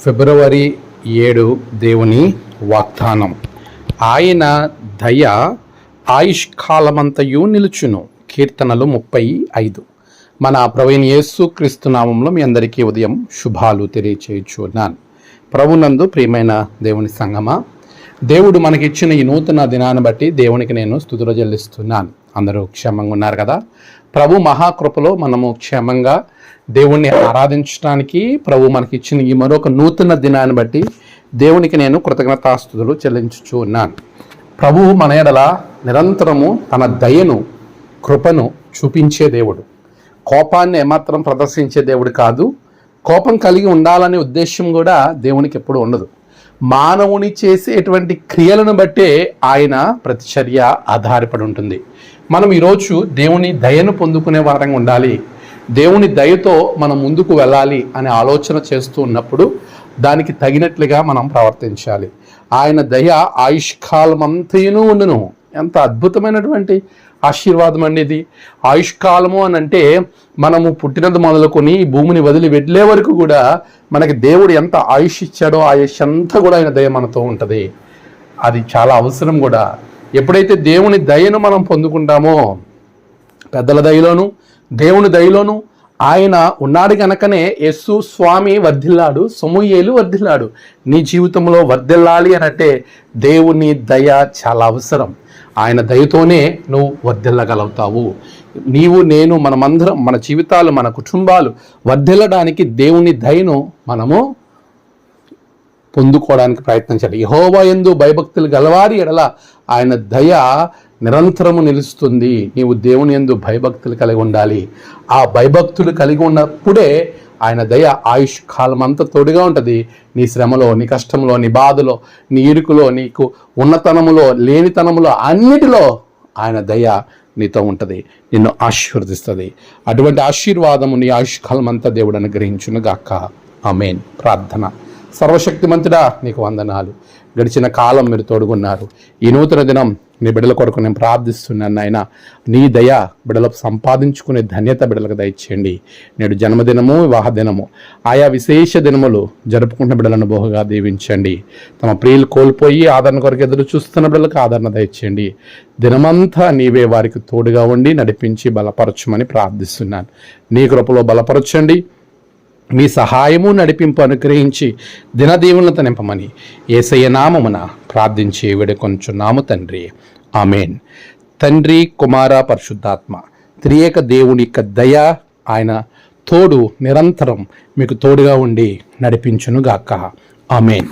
ఫిబ్రవరి 7 దేవుని వాగ్దానం. ఆయన దయ ఆయుష్కాలమంతయు నిలుచును. కీర్తనలు 35. మన ప్రభువైన యేసు క్రీస్తు నామంలో మీ అందరికీ ఉదయం శుభాలు తెలియచేయుచున్నాను. ప్రభునందు ప్రియమైన దేవుని సంగమా, దేవుడు మనకిచ్చిన ఈ నూతన దినాన్ని బట్టి దేవునికి నేను స్తుతులు చెల్లిస్తున్నాను. అందరూ క్షేమంగా ఉన్నారు కదా? ప్రభు మహాకృపలో మనము క్షేమంగా దేవుణ్ణి ఆరాధించడానికి ప్రభు మనకి ఇచ్చిన ఈ మరొక నూతన దినాన్ని బట్టి దేవునికి నేను కృతజ్ఞతాస్తుతులు చెల్లించుచూ ఉన్నాను. ప్రభు మన ఎడల నిరంతరము తన దయను, కృపను చూపించే దేవుడు. కోపాన్ని ఏమాత్రం ప్రదర్శించే దేవుడు కాదు. కోపం కలిగి ఉండాలనే ఉద్దేశం కూడా దేవునికి ఎప్పుడు ఉండదు. మానవుని చేసేటువంటి క్రియలను బట్టే ఆయన ప్రతిచర్య ఆధారపడి ఉంటుంది. మనం ఈరోజు దేవుని దయను పొందుకునే వారంగా ఉండాలి, దేవుని దయతో మనం ముందుకు వెళ్ళాలి అనే ఆలోచన చేస్తూ ఉన్నప్పుడు దానికి తగినట్లుగా మనం ప్రవర్తించాలి. ఆయన దయ ఆయుష్కాలమంతయును ఉండును. ఎంత అద్భుతమైనటువంటి ఆశీర్వాదం అండి ఇది. ఆయుష్కాలము అని అంటే మనము పుట్టినది మొదలుకొని భూమిని వదిలి వెళ్ళే వరకు కూడా మనకి దేవుడు ఎంత ఆయుష్ ఇచ్చాడో ఆయుష్ అంతా కూడా ఆయన దయ మనతో ఉంటుంది. అది చాలా అవసరం కూడా. ఎప్పుడైతే దేవుని దయను మనం పొందుకుంటామో, పెద్దల దయలోను దేవుని దయలోను ఆయన ఉన్నాడు కనుకనే యేసు స్వామి వర్ధిల్లాడు, సమూయేలు వర్ధిల్లాడు. నీ జీవితంలో వర్ధిల్లాలి అనంటే దేవుని దయ చాలా అవసరం. ఆయన దయతోనే నువ్వు వర్ధిల్లగలుగుతావు. నీవు, నేను, మనమందరం, మన జీవితాలు, మన కుటుంబాలు వర్ధిల్లడానికి దేవుని దయను మనము పొందుకోవడానికి ప్రయత్నించాలి. యెహోవా యందు భయభక్తులు గలవారి ఎడల ఆయన దయ నిరంతరము నిలుస్తుంది. నీవు దేవుని యందు భయభక్తులు కలిగి ఉండాలి. ఆ భయభక్తులు కలిగి ఉన్నప్పుడే ఆయన దయ ఆయుష్ కాలం అంతా తోడుగా ఉంటుంది. నీ శ్రమలో, నీ కష్టంలో, నీ బాధలో, నీ ఇరుకులో, నీకు ఉన్నతనములో, లేనితనములో, అన్నిటిలో ఆయన దయ నీతో ఉంటుంది, నిన్ను ఆశీర్వదిస్తుంది. అటువంటి ఆశీర్వాదము నీ ఆయుష్ కాలం అంతా దేవుడు అనుగ్రహించును గాక. ఆమేన్. ప్రార్థన. సర్వశక్తిమంతుడా, నీకు వందనాలు. గడిచిన కాలం మీరు తోడుగున్నారు. ఈ నూతన దినం నీ బిడ్డల కొరకు నేను ప్రార్థిస్తున్నాను. నాయన, నీ దయ బిడ్డలకు సంపాదించుకునే ధన్యత బిడ్డలకు దయచేయండి. నేడు జన్మదినము, వివాహ దినము, ఆయా విశేష దినములు జరుపుకుంటున్న బిడ్డలను బహుగా దీవించండి. తమ ప్రియులు కోల్పోయి ఆదరణ కొరకు ఎదురు చూస్తున్న బిడ్డలకు ఆదరణ దయచేయండి. దినమంతా నీవే వారికి తోడుగా ఉండి నడిపించి బలపరచమని ప్రార్థిస్తున్నాను. నీ కృపలో బలపరచండి. మీ సహాయము, నడిపింపు అనుగ్రహించి దినదీవులతో నింపమని యేసయ్య నామమున ప్రార్థించి వేడుకొనుచున్నాము తండ్రి. ఆమేన్. తండ్రి, కుమార, పరిశుద్ధాత్మ త్రియేక దేవుని యొక్క దయ, ఆయన తోడు నిరంతరం మీకు తోడుగా ఉండి నడిపించును గాక. ఆమేన్.